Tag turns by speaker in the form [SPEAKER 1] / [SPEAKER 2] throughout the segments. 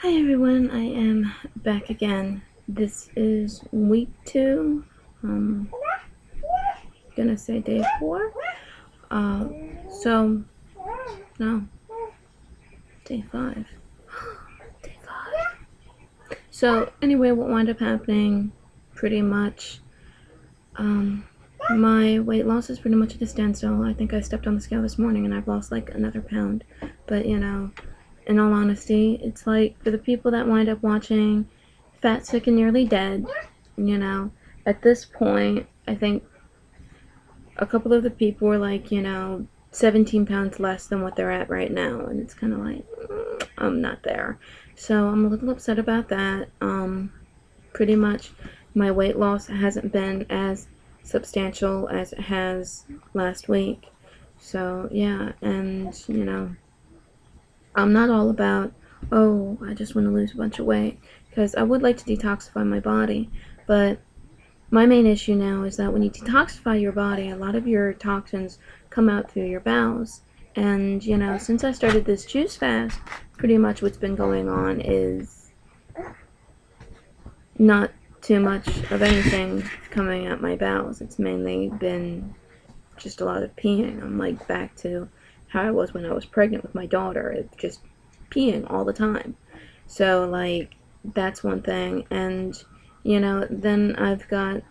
[SPEAKER 1] Hi everyone, I am back again. This is week 2. Gonna say day 4. Uh, so no, day 5. Day 5. So anyway, what wound up happening, pretty much, my weight loss is pretty much at a standstill. I think I stepped on the scale this morning and I've lost like another pound. But in all honesty, it's like for the people that wind up watching Fat, Sick, and Nearly Dead, you know, at this point, I think a couple of the people were like, 17 pounds less than what they're at right now. And it's kind of like, I'm not there. So I'm a little upset about that. Pretty much my weight loss hasn't been as substantial as it has last week. So yeah, and I'm not all about, oh, I just want to lose a bunch of weight, because I would like to detoxify my body, but my main issue now is that when you detoxify your body, a lot of your toxins come out through your bowels. And, since I started this juice fast, pretty much what's been going on is not too much of anything coming out my bowels. It's mainly been just a lot of peeing. I'm like back to how I was when I was pregnant with my daughter. It's just peeing all the time. So like that's one thing. And then I've got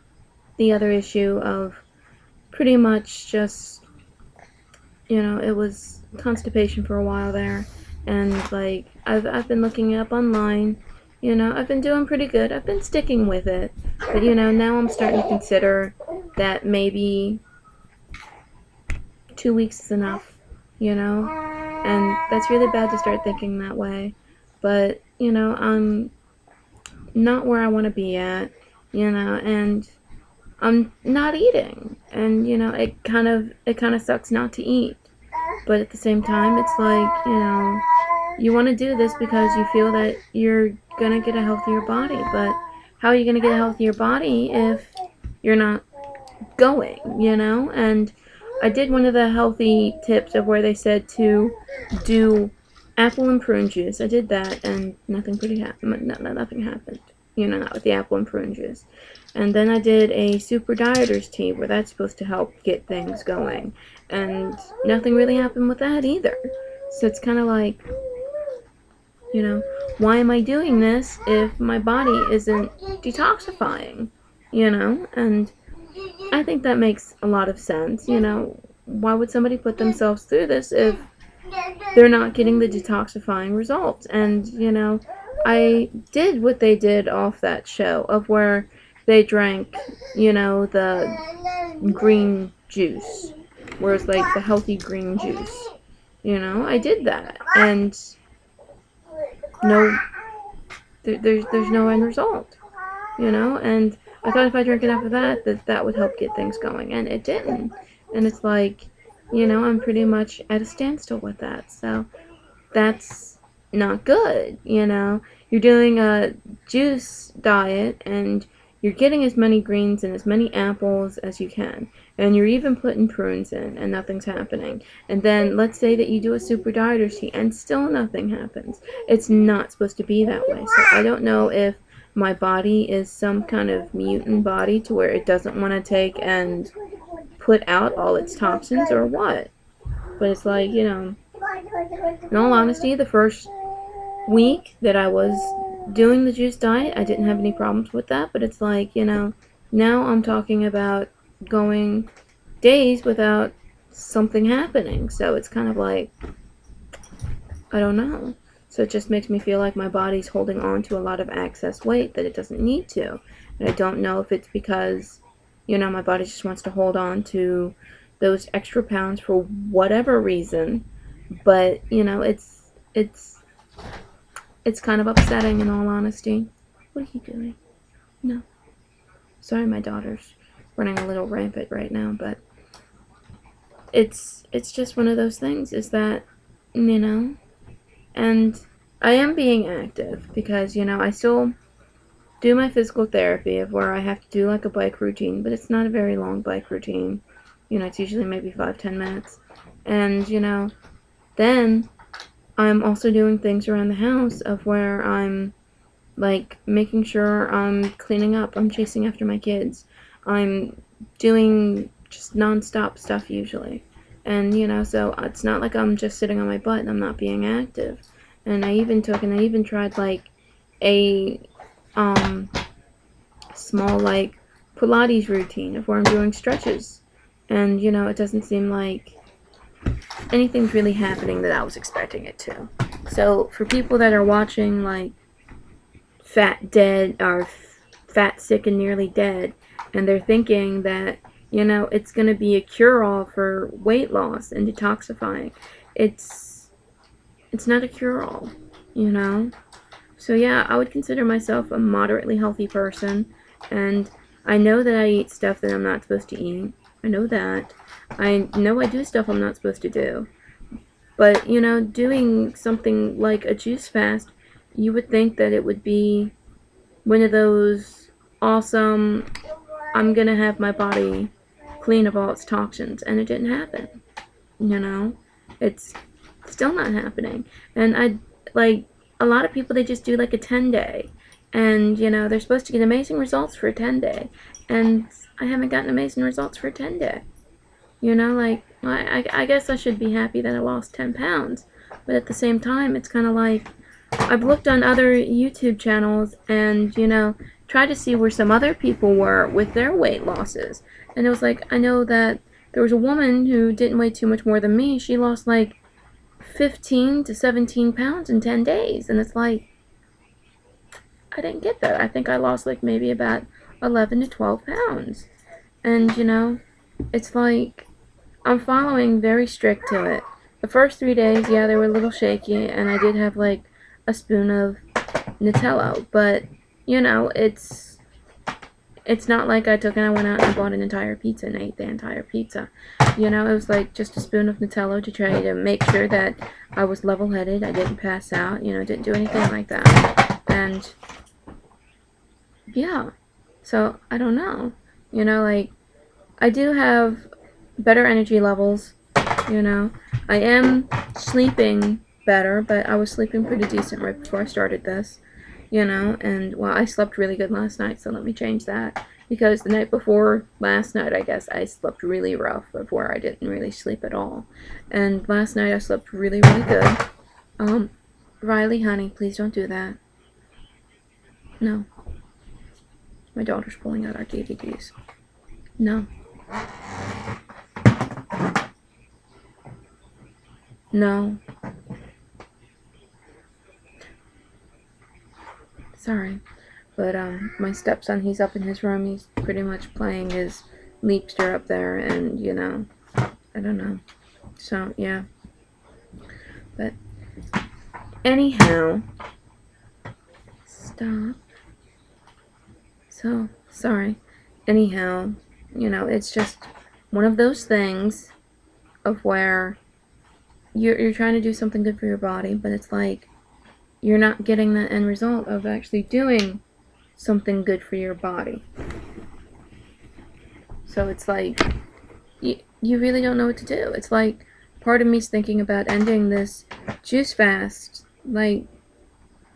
[SPEAKER 1] the other issue of pretty much just it was constipation for a while there. And like I've been looking up online. I've been doing pretty good. I've been sticking with it. But now I'm starting to consider that maybe 2 weeks is enough, and that's really bad to start thinking that way. But I'm not where I want to be at, and I'm not eating, and it kind of sucks not to eat. But at the same time, it's like you want to do this because you feel that you're gonna get a healthier body. But how are you gonna get a healthier body if you're not going? And I did one of the healthy tips of where they said to do apple and prune juice. I did that, and nothing pretty happened. Nothing happened. Not with the apple and prune juice. And then I did a super dieter's tea, where that's supposed to help get things going, and nothing really happened with that either. So it's kind of like, why am I doing this if my body isn't detoxifying? And I think that makes a lot of sense. Why would somebody put themselves through this if they're not getting the detoxifying results? And, I did what they did off that show of where they drank, the green juice, where it's like the healthy green juice. I did that. And no, there's no end result. And I thought if I drank enough of that would help get things going, and it didn't. And it's like, I'm pretty much at a standstill with that. So that's not good. You're doing a juice diet, and you're getting as many greens and as many apples as you can, and you're even putting prunes in, and nothing's happening. And then let's say that you do a super dieter's tea, and still nothing happens. It's not supposed to be that way. So I don't know if my body is some kind of mutant body to where it doesn't want to take and put out all its toxins or what. But it's like, in all honesty, the first week that I was doing the juice diet, I didn't have any problems with that. But it's like, now I'm talking about going days without something happening. So it's kind of like, I don't know. So it just makes me feel like my body's holding on to a lot of excess weight that it doesn't need to. And I don't know if it's because, my body just wants to hold on to those extra pounds for whatever reason. But, it's kind of upsetting in all honesty. What are you doing? No. Sorry, my daughter's running a little rampant right now, but it's just one of those things, is that, and I am being active because, I still do my physical therapy of where I have to do like a bike routine, but it's not a very long bike routine. It's usually maybe 5-10 minutes. And, then I'm also doing things around the house of where I'm like making sure I'm cleaning up, I'm chasing after my kids, I'm doing just non-stop stuff usually. And so it's not like I'm just sitting on my butt and I'm not being active. And I even tried like a small like Pilates routine of where I'm doing stretches. And it doesn't seem like anything's really happening that I was expecting it to. So for people that are watching like Fat Dead or Fat Sick and Nearly Dead, and they're thinking that it's going to be a cure-all for weight loss and detoxifying, it's not a cure-all, So yeah, I would consider myself a moderately healthy person, and I know that I eat stuff that I'm not supposed to eat. I know that. I know I do stuff I'm not supposed to do. But, doing something like a juice fast, you would think that it would be one of those awesome, I'm gonna have my body clean of all its toxins, and it didn't happen. It's still not happening. And a lot of people, they just do like a 10-day, and they're supposed to get amazing results for a 10-day, and I haven't gotten amazing results for a 10-day. I guess I should be happy that I lost 10 pounds, but at the same time, it's kind of like I've looked on other YouTube channels and tried to see where some other people were with their weight losses, and it was like, I know that there was a woman who didn't weigh too much more than me. She lost like 15 to 17 pounds in 10 days. And it's like, I didn't get that. I think I lost like maybe about 11 to 12 pounds. And, it's like, I'm following very strict to it. The first 3 days, yeah, they were a little shaky. And I did have like a spoon of Nutella. But, it's not like I took and I went out and bought an entire pizza and ate the entire pizza. It was like just a spoon of Nutella to try to make sure that I was level-headed, I didn't pass out, didn't do anything like that. And, yeah. So, I don't know. Like, I do have better energy levels, I am sleeping better, but I was sleeping pretty decent right before I started this. And well, I slept really good last night, so let me change that, because the night before last night, I guess, I slept really rough, before I didn't really sleep at all, and last night I slept really, really good. Riley, honey, please don't do that. No. My daughter's pulling out our DVDs. No. No. Sorry. But, my stepson, he's up in his room. He's pretty much playing his Leapster up there, and, I don't know. So, yeah. But, anyhow. Stop. So, sorry. Anyhow, it's just one of those things of where you're trying to do something good for your body, but it's like, you're not getting that end result of actually doing something good for your body. So it's like, you really don't know what to do. It's like, part of me's thinking about ending this juice fast, like,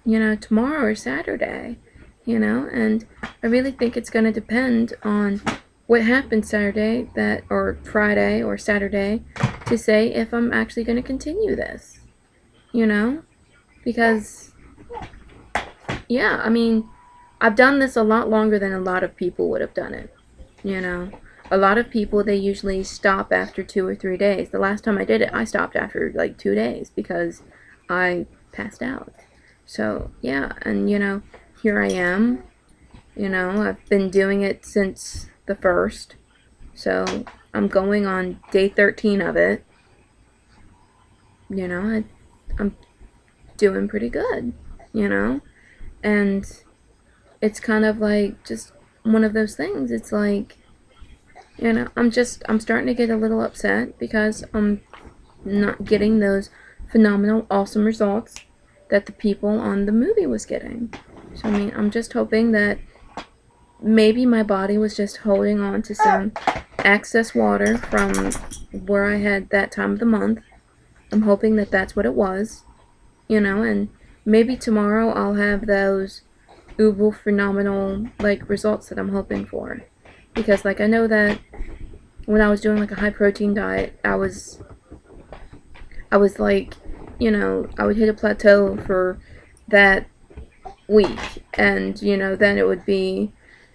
[SPEAKER 1] tomorrow or Saturday, and I really think it's going to depend on what happens Saturday, or Friday or Saturday, to say if I'm actually going to continue this, because, yeah, I mean, I've done this a lot longer than a lot of people would have done it, A lot of people, they usually stop after 2 or 3 days. The last time I did it, I stopped after like 2 days because I passed out. So, yeah, and, here I am. I've been doing it since the 1st. So, I'm going on day 13 of it. I'm doing pretty good, and it's kind of like just one of those things. It's like, I'm starting to get a little upset because I'm not getting those phenomenal, awesome results that the people on the movie was getting. So, I mean, I'm just hoping that maybe my body was just holding on to some excess water from where I had that time of the month. I'm hoping that that's what it was. you know, and maybe tomorrow I'll have those uber phenomenal, like, results that I'm hoping for. Because, like, I know that when I was doing, like, a high protein diet, I was like, you know, I would hit a plateau for that week, and, you know, then it would be,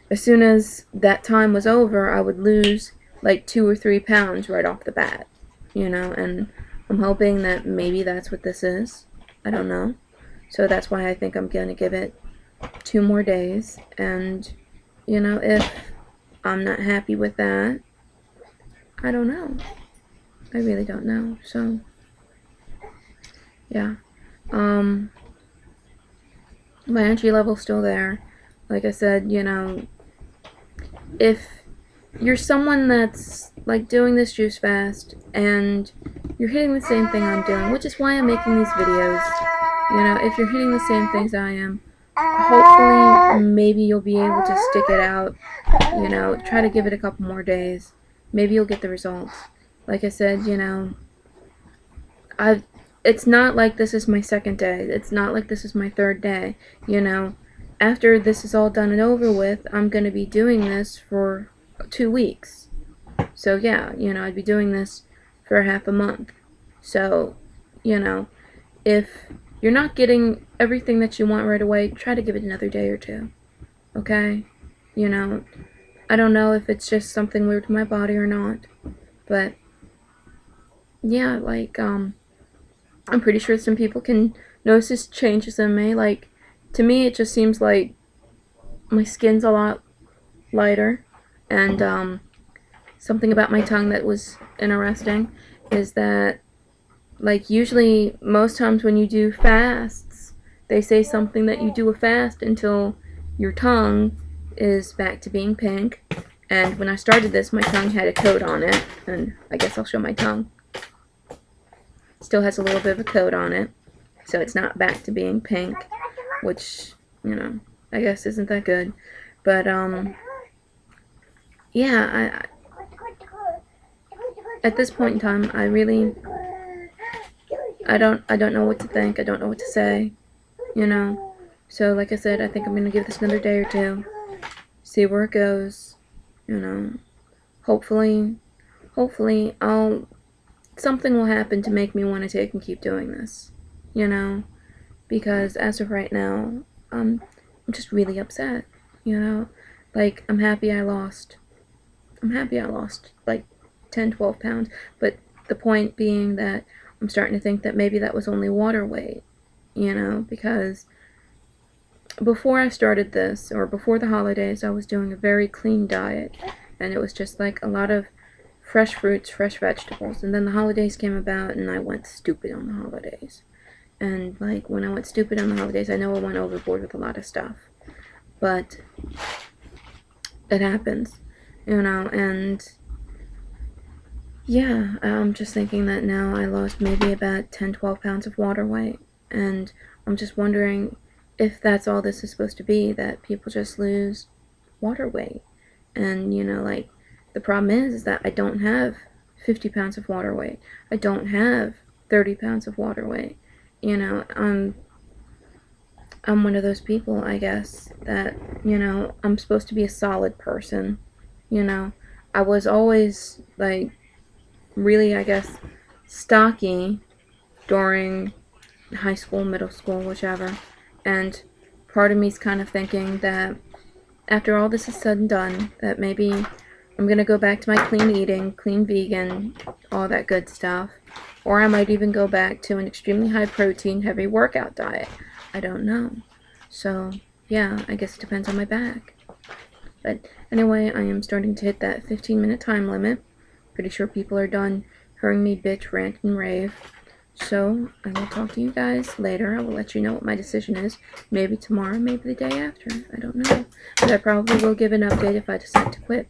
[SPEAKER 1] as soon as that time was over, I would lose like 2 or 3 pounds right off the bat, you know, and I'm hoping that maybe that's what this is. I don't know. So that's why I think I'm going to give it 2 more days, and, you know, if I'm not happy with that, I don't know. I really don't know. So, yeah. My energy level's still there. Like I said, you know, if you're someone that's like doing this juice fast and you're hitting the same thing I'm doing, which is why I'm making these videos, you know, if you're hitting the same things I am, hopefully maybe you'll be able to stick it out, you know, try to give it a couple more days. Maybe you'll get the results. Like I said, you know, it's not like this is my second day. It's not like this is my third day, you know. After this is all done and over with, I'm going to be doing this for 2 weeks. So yeah, you know, I'd be doing this for half a month. So, you know, if you're not getting everything that you want right away, try to give it another day or two. Okay? You know, I don't know if it's just something weird to my body or not, but yeah, like, I'm pretty sure some people can notice changes in me. Like, to me, it just seems like my skin's a lot lighter, and something about my tongue that was interesting is that, like, usually most times when you do fasts, they say something that you do a fast until your tongue is back to being pink. And when I started this, my tongue had a coat on it, and I guess I'll show my tongue. Still has a little bit of a coat on it, so it's not back to being pink, which, you know, I guess isn't that good. But yeah, at this point in time, I don't know what to think. I don't know what to say, you know. So like I said, I think I'm gonna give this another day or two, see where it goes, you know. Hopefully something will happen to make me want to take and keep doing this, you know, because as of right now, I'm just really upset, you know. Like, I'm happy I lost like 10-12 pounds, but the point being that I'm starting to think that maybe that was only water weight, you know, because before I started this, or before the holidays, I was doing a very clean diet, and it was just like a lot of fresh fruits, fresh vegetables, and then the holidays came about, and I went stupid on the holidays. And, like, when I went stupid on the holidays, I know I went overboard with a lot of stuff, but it happens, you know. And yeah, I'm just thinking that now I lost maybe about 10-12 pounds of water weight, and I'm just wondering if that's all this is supposed to be, that people just lose water weight. And, you know, like, the problem is that I don't have 50 pounds of water weight. I don't have 30 pounds of water weight. You know, I'm one of those people, I guess, that, you know, I'm supposed to be a solid person. You know, I was always, like, really, I guess, stocky during high school, middle school, whichever. And part of me's kind of thinking that after all this is said and done, that maybe I'm going to go back to my clean eating, clean vegan, all that good stuff. Or I might even go back to an extremely high protein, heavy workout diet. I don't know. So, yeah, I guess it depends on my back. But anyway, I am starting to hit that 15-minute time limit. Pretty sure people are done hearing me bitch, rant, and rave. So, I will talk to you guys later. I will let you know what my decision is. Maybe tomorrow, maybe the day after. I don't know. But I probably will give an update if I decide to quit.